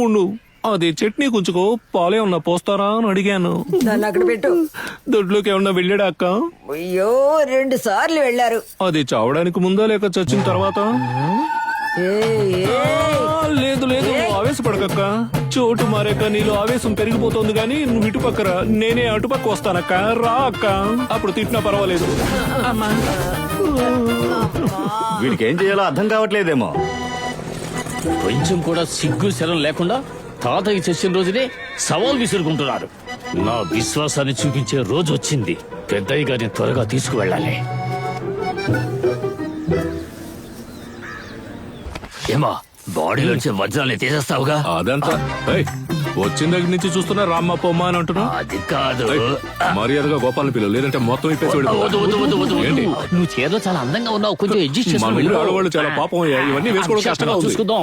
ఉండు. అది చట్నీ కొంచుకో పాలే ఉన్నా పోస్తారా అని అడిగాను. దాన్ని అక్కడ పెట్టు. దొడ్లోకి ఏమన్నా వెళ్ళాడా అక్క? అయ్యో 2 సార్లు వెళ్ళారు. అది చావడానికి ముందా లేక చచ్చిన తర్వాత? లేదు లేదు, ఆవేశపడకక్క. చోటు మారాక నీలో ఆవేశం పెరిగిపోతుంది గానీ నువ్వు ఇటు పక్కరా, నేనే అటుపక్క వస్తానక్క. రా అక్క, అప్పుడు తిట్టినా పర్వాలేదు. వీడికి ఏం చేయాలో అర్థం కావట్లేదేమో. కొంచెం కూడా సిగ్గు శరం లేకుండా తాతయ్య చేసిన రోజునే సవాల్ విసురుకుంటున్నారు. నా విశ్వాసాన్ని చూపించే రోజు వచ్చింది. పెద్దయ్య గారిని త్వరగా తీసుకువెళ్ళాలి. ఏమా బాడీలోంచి వజ్రాన్ని తీసేస్తావుగా? అదంతా వచ్చిన దగ్గర నుంచి చూస్తున్నా రామ్మ పొమ్మ అని అంటున్నా. అది కాదు, మర్యాదగా గోపాల పిల్లలు, లేదంటే మొత్తం ఇప్పేసి నువ్వు చీరలో చాలా అందంగా ఉన్నావు, కొంచెం అడ్జస్ట్ ఆడవాళ్ళు చాలా పాపం. ఇవన్నీ వేసుకోవడం కష్టంగా ఉంది. చూసుకుందాం.